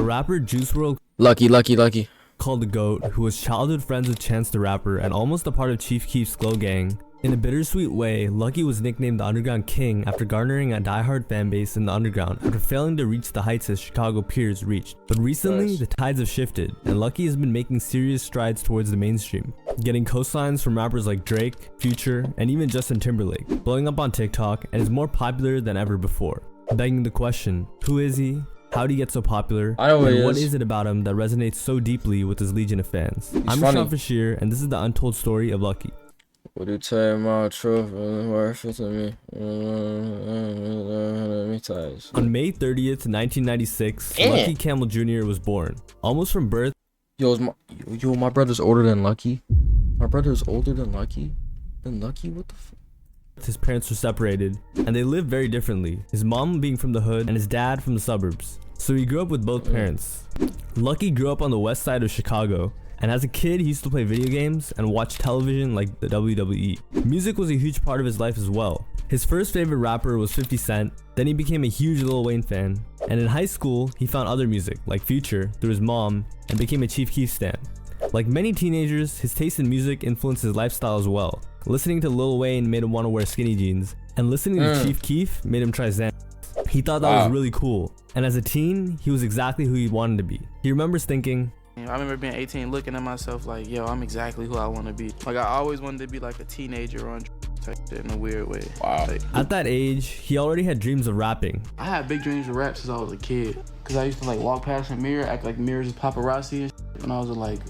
rapper Juice WRLD, Lucki. called the GOAT, who was childhood friends with Chance the Rapper and almost a part of Chief Keef's Glow Gang. In a bittersweet way, Lucki was nicknamed the Underground King after garnering a diehard fanbase in the underground after failing to reach the heights his Chicago peers reached. But recently, the tides have shifted, and Lucki has been making serious strides towards the mainstream, getting cosigns from rappers like Drake, Future, and even Justin Timberlake, blowing up on TikTok, and is more popular than ever before. Begging the question, who is he? How did he get so popular? And what is it about him that resonates so deeply with his legion of fans? I'm Rashawn Fashir, and this is the untold story of Lucki. Would you tell my truth worth to me? On May 30th, 1996, Lucki Camel Jr. was born. Almost from birth. My brother's older than Lucki. My brother's older than Lucki? What the fuck? His parents were separated, and they lived very differently, his mom being from the hood and his dad from the suburbs. So he grew up with both parents. Lucki grew up on the west side of Chicago, and as a kid he used to play video games and watch television like the WWE. Music was a huge part of his life as well. His first favorite rapper was 50 Cent, then he became a huge Lil Wayne fan, and in high school he found other music like Future through his mom and became a Chief Keef stan. Like many teenagers, his taste in music influenced his lifestyle as well. Listening to Lil Wayne made him want to wear skinny jeans, and listening to Chief Keef made him try Xanax. He thought that was really cool, and as a teen, he was exactly who he wanted to be. He remembers thinking, I remember being 18 looking at myself like, yo, I'm exactly who I want to be. Like, I always wanted to be like a teenager on type shit in a weird way. Like, at that age, he already had dreams of rapping. I had big dreams of rap since I was a kid, because I used to like walk past a mirror, act like mirrors is paparazzi and shit. When I was like,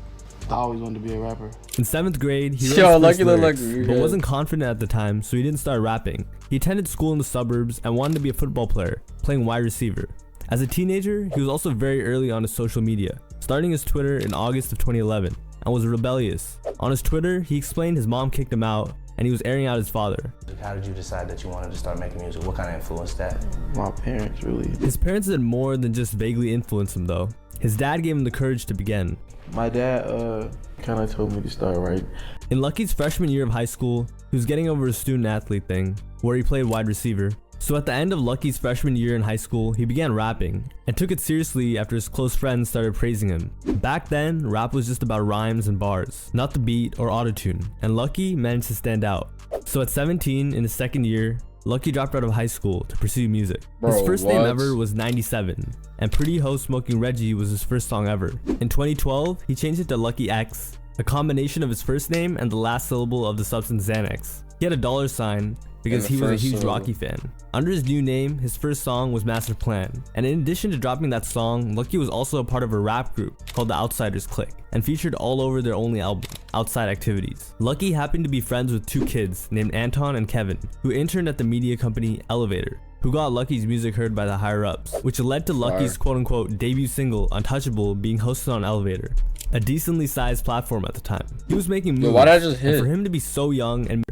I always wanted to be a rapper. In 7th grade, he wrote his first lyrics, but wasn't confident at the time, so he didn't start rapping. He attended school in the suburbs and wanted to be a football player, playing wide receiver. As a teenager, he was also very early on his social media, starting his Twitter in August of 2011, and was rebellious. On his Twitter, he explained his mom kicked him out, and he was airing out his father. How did you decide that you wanted to start making music? What kind of influenced that? My parents, really. His parents did more than just vaguely influence him though. His dad gave him the courage to begin. My dad kind of told me to start writing. In Lucki's freshman year of high school, he was getting over his student athlete thing, where he played wide receiver. So at the end of Lucki's freshman year in high school, he began rapping, and took it seriously after his close friends started praising him. Back then, rap was just about rhymes and bars, not the beat or autotune, and Lucki managed to stand out. So at 17, in his second year, Lucki dropped out of high school to pursue music. His first name ever was 97, and Pretty Ho Smoking Reggie was his first song ever. In 2012, he changed it to Lucki X, a combination of his first name and the last syllable of the substance Xanax. He had a $sign because he was a huge Rocky fan. Under his new name, his first song was Master Plan, and in addition to dropping that song, Lucki was also a part of a rap group called the Outsiders Clique, and featured all over their only album, Outside Activities. Lucki happened to be friends with two kids named Anton and Kevin, who interned at the media company Elevator, who got Lucki's music heard by the higher-ups, which led to Lucki's quote-unquote debut single, Untouchable, being hosted on Elevator, a decently sized platform at the time. He was making moves, and for him to be so young and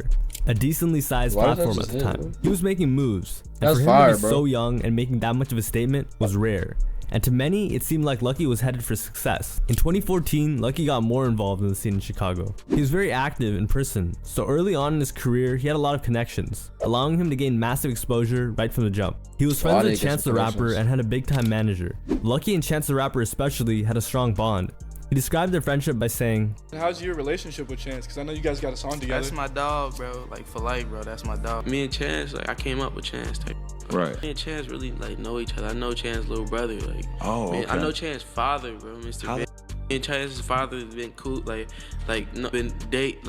a decently sized platform at the time. He was making moves, and for him to be so young and making that much of a statement was rare. And to many, it seemed like Lucki was headed for success. In 2014, Lucki got more involved in the scene in Chicago. He was very active in person, so early on in his career, he had a lot of connections, allowing him to gain massive exposure right from the jump. He was friends with Chance the Rapper and had a big-time manager. Lucki and Chance the Rapper especially had a strong bond. He described their friendship by saying, how's your relationship with Chance? Because I know you guys got a song together. That's my dog, bro. Like, for life, bro. That's my dog. Me and Chance, like, I came up with Chance. Like, right. Me and Chance really, like, know each other. I know Chance's little brother. Like, okay. I know Chance's father, bro, Mr. Ben. Me and Chance's father has been cool, been on a date.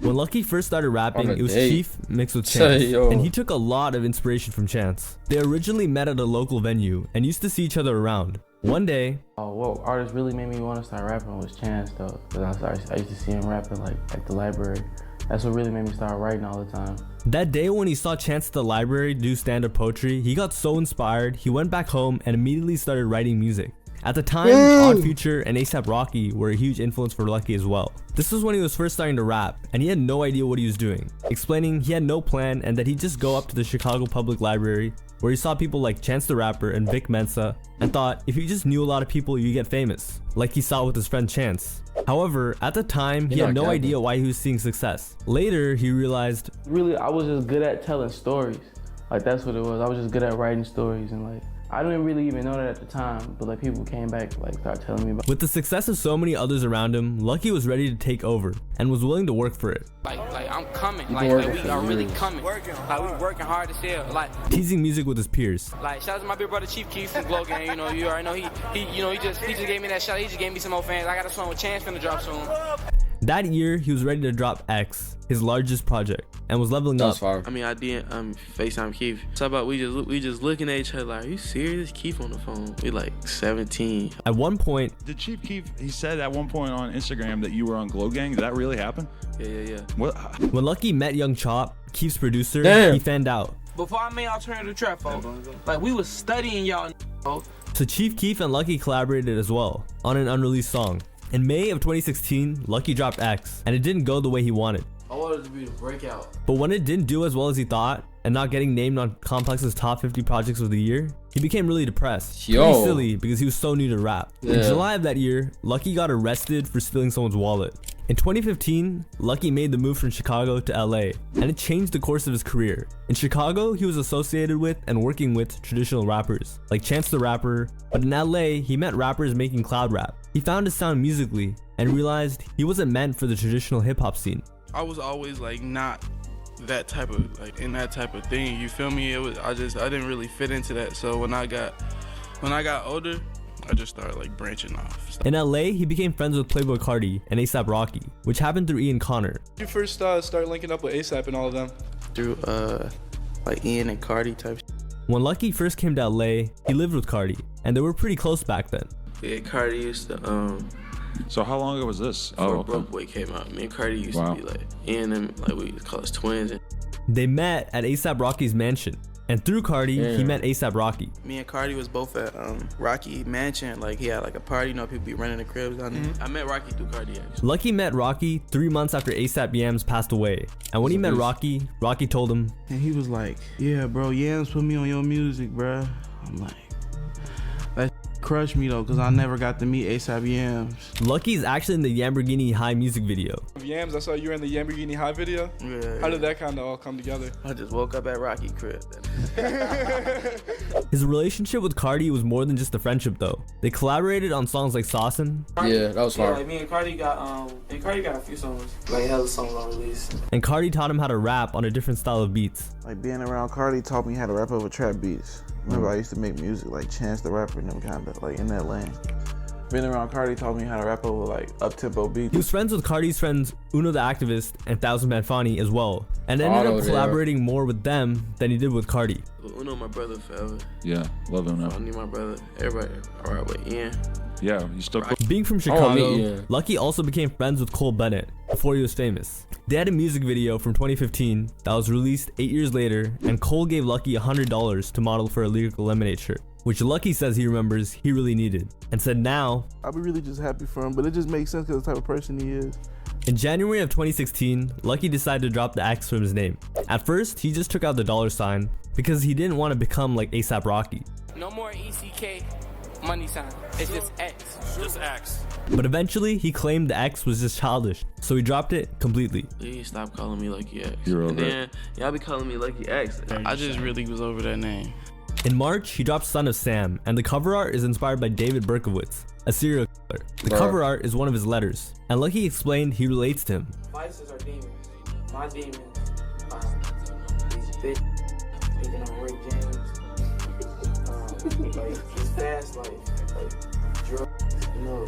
When Lucki first started rapping, it was Chief mixed with Chance, and he took a lot of inspiration from Chance. They originally met at a local venue and used to see each other around. One day, what artist really made me want to start rapping was Chance though, because I used to see him rapping like at the library. That's what really made me start writing all the time. That day when he saw Chance at the library do stand-up poetry, he got so inspired, he went back home and immediately started writing music. At the time, Odd Future and A$AP Rocky were a huge influence for Lucki as well. This was when he was first starting to rap, and he had no idea what he was doing, explaining he had no plan and that he'd just go up to the Chicago Public Library, where he saw people like Chance the Rapper and Vic Mensa, and thought if you just knew a lot of people, you get famous, like he saw with his friend Chance. However, at the time, he had no idea why he was seeing success. Later, he realized, really, I was just good at telling stories. Like, that's what it was. I was just good at writing stories, and like, I didn't really even know that at the time, but like people came back, like started telling me about. With the success of so many others around him, Lucki was ready to take over and was willing to work for it. Like I'm coming. Like we are really coming. Like we working hard as hell. Like teasing music with his peers. Like shout out to my big brother Chief Keef from Glow Gang. You know, you already know he just gave me that shot. He just gave me some more fans. I got a song with Chance finna drop soon. That year, he was ready to drop X, his largest project, and was leveling up. I mean, I did FaceTime Keith. Talk about we just looking at each other like, are you serious? Keith on the phone. We like 17. At one point, did Chief Keef? He said at one point on Instagram that you were on Glow Gang. Did that really happen? Yeah. What? When Lucki met Young Chop, Keef's producer, he fanned out. Before I made Alternative Trap, folks, like we was studying y'all, folks. So Chief Keef and Lucki collaborated as well on an unreleased song. In May of 2016, Lucki dropped X, and it didn't go the way he wanted. I wanted it to be the breakout. But when it didn't do as well as he thought, and not getting named on Complex's top 50 projects of the year, he became really depressed. Pretty silly because he was so new to rap. In July of that year, Lucki got arrested for stealing someone's wallet. In 2015, Lucki made the move from Chicago to LA, and it changed the course of his career. In Chicago, he was associated with and working with traditional rappers, like Chance the Rapper, but in LA, he met rappers making cloud rap. He found his sound musically, and realized he wasn't meant for the traditional hip-hop scene. I was always like not that type of, like in that type of thing, you feel me? I didn't really fit into that, so when I got older, I just started like branching off. In LA, he became friends with Playboi Carti and A$AP Rocky, which happened through Ian Connor. You first started linking up with A$AP and all of them? Through like Ian and Carti type. When Lucki first came to LA, he lived with Carti, and they were pretty close back then. Yeah, Carti used to So how long ago was this? Before Broke Boy came out. Me and Carti used to be like Ian and like we call us twins. They met at A$AP Rocky's mansion. And through Carti, he met A$AP Rocky. Me and Carti was both at Rocky mansion. Like he had like a party, you know, people be running the cribs down there. I met Rocky through Carti actually. Lucki met Rocky 3 months after A$AP Yams passed away. And when he met Rocky, Rocky told him, and he was like, yeah, bro, Yams put me on your music, bro. I'm like, that crushed me though, because I never got to meet A$AP Yams. Lucki's actually in the Lamborghini High music video. Yams, I saw you were in the Lamborghini High video. Yeah. How did that kind of all come together? I just woke up at Rocky crib. His relationship with Carti was more than just a friendship though. They collaborated on songs like Saucin'. Yeah, that was hard. Like me and Carti got a few songs, like hella songs on release. And Carti taught him how to rap on a different style of beats. Like being around Carti taught me how to rap over trap beats. Remember I used to make music like Chance the Rapper and them kind of like in that lane. Being around Carti taught me how to rap over like up-tempo beats. He was friends with Carti's friends Uno the Activist and Thousand Man Fani as well, and ended up collaborating more with them than he did with Carti. Uno, my brother forever. Yeah, love Uno. I need my brother. Everybody, all right with Ian. Yeah, you still cool. Being from Chicago, Lucki also became friends with Cole Bennett before he was famous. They had a music video from 2015 that was released 8 years later, and Cole gave Lucki $100 to model for a Lyrical Lemonade shirt, which Lucki says he remembers he really needed, and said now, I'll be really just happy for him, but it just makes sense because the type of person he is. In January of 2016, Lucki decided to drop the X from his name. At first, he just took out the $sign because he didn't want to become like A$AP Rocky. No more ECK money sign. It's just X. Just X. But eventually, he claimed the X was just childish, so he dropped it completely. Please stop calling me Lucky X. You're over and then y'all be calling me Lucky X. I just really was over that name. In March, he dropped Son of Sam, and the cover art is inspired by David Berkowitz, a serial killer. The cover art is one of his letters, and Lucki explained he relates to him. Vices are demons. My demons these big taking on Rick James. Like this fast life, like drugs, you know,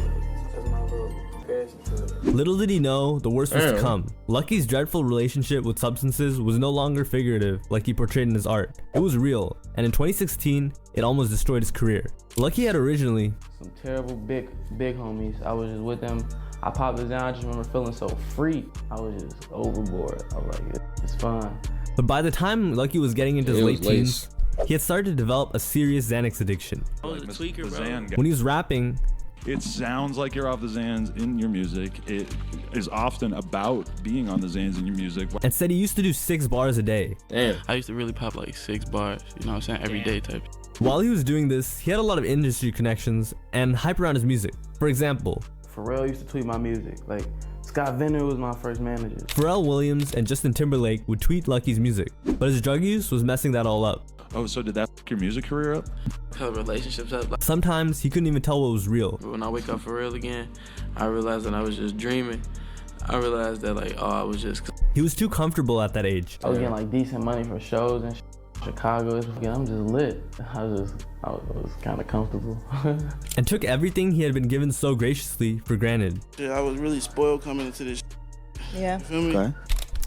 that's my little comparison to it. Little did he know, the worst was to come. Lucki's dreadful relationship with substances was no longer figurative like he portrayed in his art. It was real, and in 2016, it almost destroyed his career. Lucki had originally Some terrible big homies. I was just with them. I popped it down. I just remember feeling so free. I was just overboard. I was like, it's fun. But by the time Lucki was getting into his late teens, he had started to develop a serious Xanax addiction. I was a tweaker, bro. When he was rapping, it sounds like you're off the Xans in your music. It is often about being on the Xans in your music. And said he used to do 6 bars a day. Damn. I used to really pop like 6 bars, you know what I'm saying, every day type. While he was doing this, he had a lot of industry connections and hype around his music. For example, Pharrell used to tweet my music. Like, Scott Venner was my first manager. Pharrell Williams and Justin Timberlake would tweet Lucki's music, but his drug use was messing that all up. Oh, so did that fuck your music career up? Hell, relationships up. Like, Sometimes he couldn't even tell what was real. when I wake up for real again, I realized that I was just dreaming. I realized that like, oh, I was just. He was too comfortable at that age. I was getting like decent money for shows in Chicago. I'm just lit. I was kind of comfortable. And took everything he had been given so graciously for granted. Yeah, I was really spoiled coming into this. Yeah. You feel me? Okay.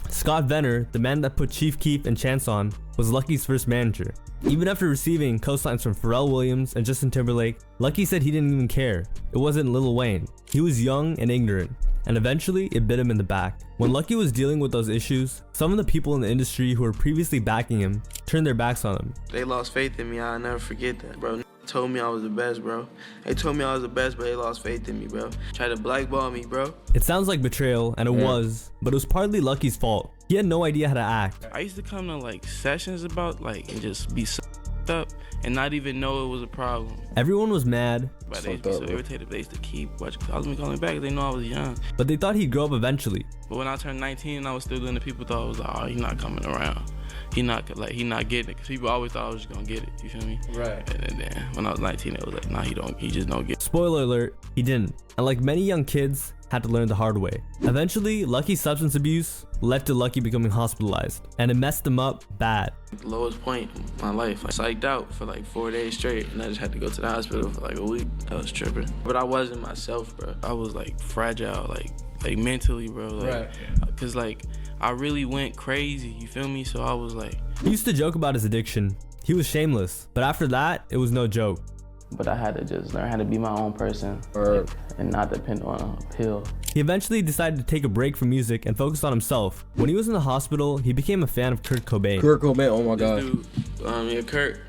Scott Venner, the man that put Chief Keef and Chance on, was Lucki's first manager. Even after receiving co-signs from Pharrell Williams and Justin Timberlake, Lucki said he didn't even care. It wasn't Lil Wayne. He was young and ignorant, and eventually it bit him in the back. When Lucki was dealing with those issues, some of the people in the industry who were previously backing him turned their backs on him. They lost faith in me. I'll never forget that, bro. Told me I was the best, bro. They told me I was the best, but they lost faith in me, bro. Tried to blackball me, bro. It sounds like betrayal, and it was, but it was partly Lucki's fault. He had no idea how to act. I used to come to like sessions about like and just be so up and not even know it was a problem. Everyone was mad, But they used to be so irritated. They used to keep calling me back. They know I was young. but they thought he'd grow up eventually. But when I turned 19 and I was still doing it, people thought I was like, oh, he's not coming around. He not getting it. Because people always thought I was just gonna get it. You feel me? Right. And then when I was 19, it was like, nah, he just don't get it. Spoiler alert, he didn't. And like many young kids, had to learn the hard way. Eventually, Lucki's substance abuse led to Lucki becoming hospitalized, and it messed him up bad. The lowest point in my life. I psyched out for like 4 days straight, and I just had to go to the hospital for like a week. I was tripping. But I wasn't myself, bro. I was like fragile, like mentally, bro. Like, Right. Cause like I really went crazy, you feel me? So I was like, He used to joke about his addiction. He was shameless, but after that, it was no joke. But I had to just learn how to be my own person and not depend on a pill. He eventually decided to take a break from music and focus on himself. When he was in the hospital, he became a fan of Kurt Cobain. Kurt Cobain, oh my god. Dude, Kurt.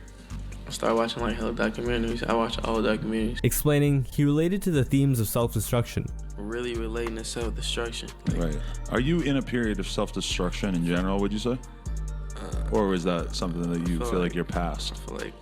I started watching like hella documentaries. I watched all documentaries. Explaining he related to the themes of self-destruction. Really relating to self-destruction. Right. Are you in a period of self-destruction in general, would you say? Or is that something that you feel like you're past? I feel like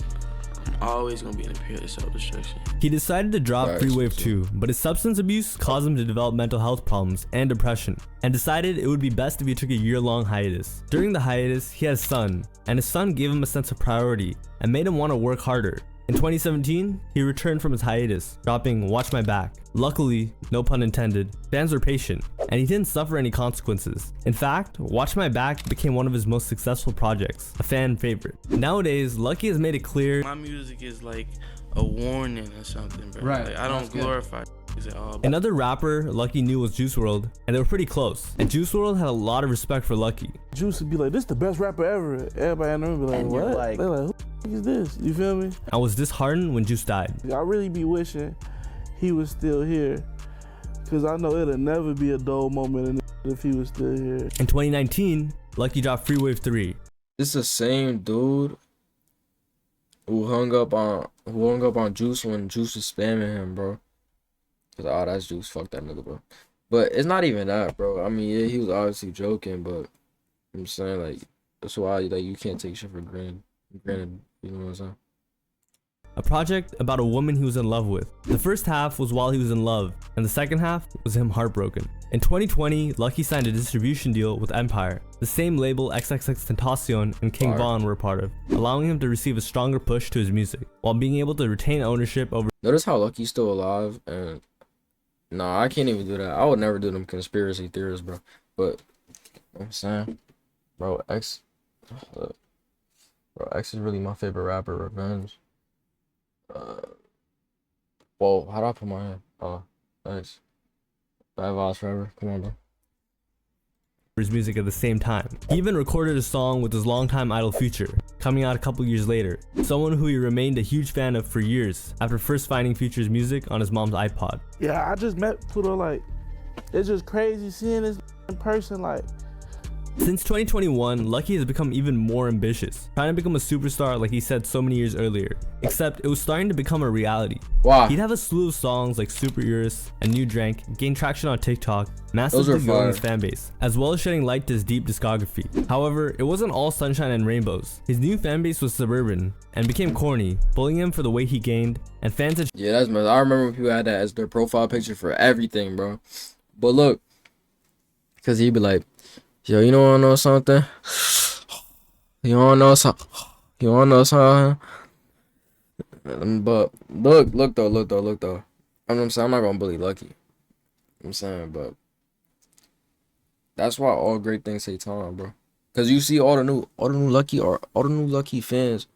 I'm always gonna be in a period of self-destruction. He decided to drop Freewave 2, but his substance abuse caused him to develop mental health problems and depression, and decided it would be best if he took a year-long hiatus. During the hiatus, he had a son, and his son gave him a sense of priority and made him want to work harder. In 2017, he returned from his hiatus, dropping Watch My Back. Luckily, no pun intended, fans were patient, and he didn't suffer any consequences. In fact, Watch My Back became one of his most successful projects, a fan favorite. Nowadays, Lucki has made it clear my music is like a warning or something, bro. Right. Like, I don't glorify at all. another rapper Lucki knew was Juice WRLD, and they were pretty close. And Juice WRLD had a lot of respect for Lucki. Juice would be like, this the best rapper ever. Everybody in the room be like, And you're what? like- They're like, who is this? You feel me? I was disheartened when Juice died. I really be wishing he was still here. Cause I know it'll never be a dull moment in if he was still here. In 2019, Lucki dropped Freewave 3. This is the same dude who hung up on Juice when Juice was spamming him, bro. Cause that's Juice, fuck that nigga, bro. But it's not even that, bro. I mean, yeah, he was obviously joking, but I'm saying like that's why like you can't take shit for granted. You know what I'm saying? A project about a woman he was in love with. The first half was while he was in love, and the second half was him heartbroken. In 2020, Lucki signed a distribution deal with Empire, the same label XXXTentacion and King Von were a part of, allowing him to receive a stronger push to his music, while being able to retain ownership over. Notice how Lucki's still alive, and nah, I can't even do that. I would never do them conspiracy theories, bro. But you know what I'm saying, bro, X is really my favorite rapper. Revenge. Whoa, how do I put my hand? Oh, thanks. Bad vibes forever. Come on, bro. His music at the same time. He even recorded a song with his longtime idol Future, coming out a couple years later. Someone who he remained a huge fan of for years after first finding Future's music on his mom's iPod. Yeah, I just met Pluto. Like, it's just crazy seeing this in person. Like, Since 2021, Lucki has become even more ambitious, trying to become a superstar like he said so many years earlier, except it was starting to become a reality. Wow. He'd have a slew of songs like Super Urus and New Drank gain traction on TikTok, massively growing his fan base, as well as shedding light to his deep discography. However, it wasn't all sunshine and rainbows. His new fan base was suburban and became corny, bullying him for the weight he gained, and fans had Yeah, that's I remember when people had that as their profile picture for everything, bro. But look, because he'd be like, yo, you don't know something? You don't know something? You want to know something? But look though. I'm saying I'm not gonna bully Lucky. I'm saying, but that's why all great things take time, bro. Cause you see all the new Lucky fans,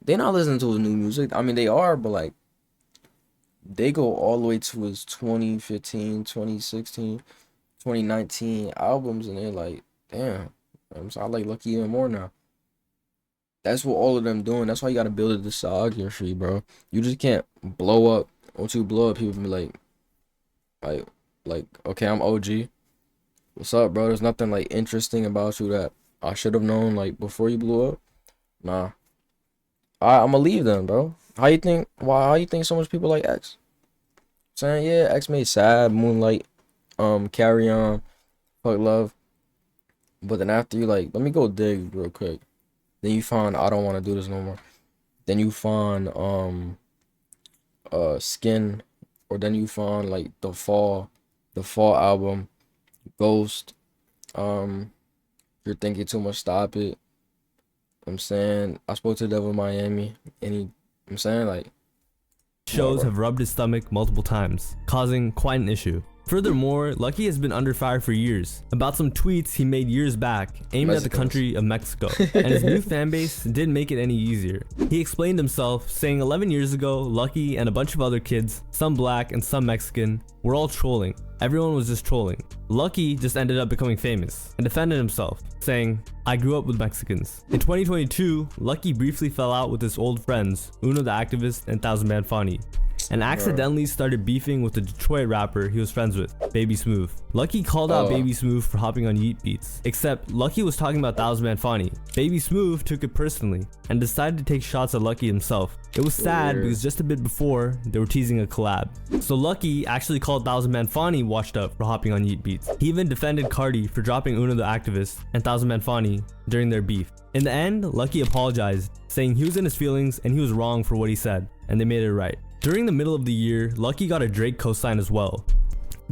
they not listening to his new music. I mean, they are, but like they go all the way to his 2015, 2016, 2019 albums, and they're like, damn, I like Lucky even more now. That's what all of them doing. That's why you gotta build a discography, bro. You just can't blow up. Once you blow up, people be like, okay, I'm OG. What's up, bro? There's nothing like interesting about you that I should have known like before you blew up. Nah, I'ma leave them, bro. How you think? How you think so much people like X? Saying yeah, X made Sad, Moonlight, Carry On, Fuck Love. But then after you like, let me go dig real quick. Then you find I Don't Want to Do This No More. Then you find Skin, or then you find like the Fall album, Ghost, You're Thinking Too Much, Stop It. I'm saying I Spoke to the Devil in Miami, and I'm saying like shows have rubbed his stomach multiple times, causing quite an issue. Furthermore, Lucky has been under fire for years about some tweets he made years back aiming at the country of Mexico, and his new fan base didn't make it any easier. He explained himself, saying 11 years ago, Lucky and a bunch of other kids, some black and some Mexican, were all trolling. Everyone was just trolling. Lucky just ended up becoming famous and defended himself, saying, I grew up with Mexicans. In 2022, Lucky briefly fell out with his old friends, Uno the Activist and Thousand Man Fani, and accidentally started beefing with the Detroit rapper he was friends with, Baby Smooth. Lucky called out Baby Smooth for hopping on Yeet beats, except Lucky was talking about Thousand Man Fani. Baby Smooth took it personally and decided to take shots at Lucky himself. It was sad because just a bit before, they were teasing a collab. So Lucky actually called Thousand Man Fani washed up for hopping on Yeet beats. He even defended Cardi for dropping Uno the Activist and Thousand Man Fani during their beef. In the end, Lucky apologized, saying he was in his feelings and he was wrong for what he said, and they made it right. During the middle of the year, Lucky got a Drake cosign as well.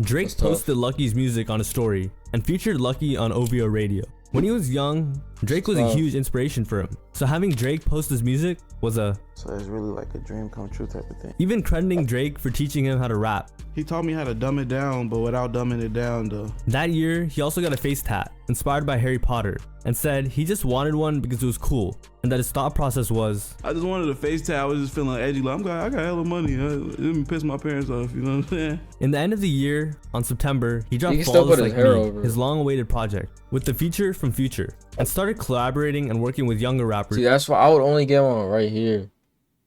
Drake posted Lucky's music on a story and featured Lucky on OVO radio. When he was young, Drake was a huge inspiration for him, so having Drake post his music was So it's really like a dream come true type of thing. even crediting Drake for teaching him how to rap. He taught me how to dumb it down, but without dumbing it down though. That year, he also got a face tat, inspired by Harry Potter, and said he just wanted one because it was cool, and that his thought process was, I just wanted a face tat. I was just feeling edgy. Like, I got hella money. It didn't piss my parents off, you know what I'm saying? In the end of the year, on September, he dropped He can still Flawless put his Like hair Me, over his it. long-awaited project, with the feature from Future, and started collaborating and working with younger rappers. See, that's why I would only get one right here.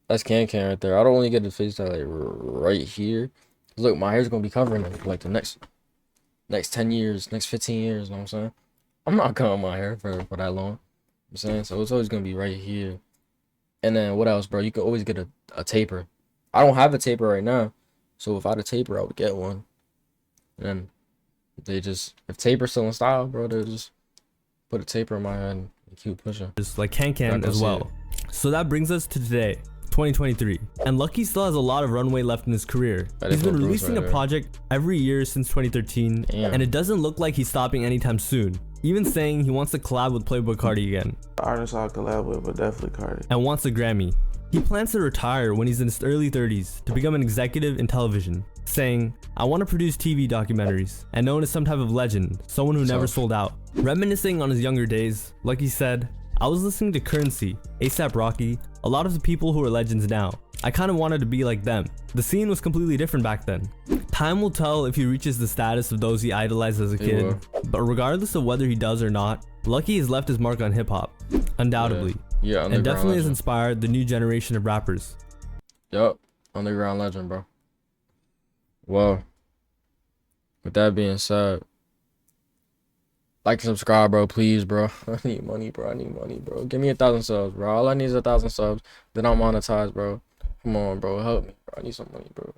That's Can right there. I don't only get the face tat like right here. Look, my hair's gonna be covering it for like the next 10 years, next 15 years. You know what I'm saying? I'm not cutting my hair for that long. I'm saying, so it's always gonna be right here. And then what else, bro? You can always get a taper. I don't have a taper right now, so if I had a taper, I would get one. And then if taper's still in style, bro, they just put a taper in my head and keep pushing. Just like Can as well. So that brings us to today, 2023, and Lucky still has a lot of runway left in his career. He's been releasing a project every year since 2013, and it doesn't look like he's stopping anytime soon, even saying he wants to collab with Playboi Carti again. The artist I'll collab with, but definitely Carti. And wants a Grammy. He plans to retire when he's in his early 30s to become an executive in television, saying, I want to produce TV documentaries, and known as some type of legend, someone who never sold out. Reminiscing on his younger days, Lucky said, I was listening to Currency, A$AP Rocky, a lot of the people who are legends now. I kind of wanted to be like them. The scene was completely different back then. Time will tell if he reaches the status of those he idolized as a kid, but regardless of whether he does or not, Lucky has left his mark on hip-hop, undoubtedly. Yeah, and definitely has inspired the new generation of rappers. Yup, underground legend, bro. Well, with that being said, like and subscribe, bro, please, bro. I need money, bro. Give me 1,000 subs, bro. All I need is 1,000 subs. Then I'm monetized, bro. Come on, bro. Help me, bro. I need some money, bro.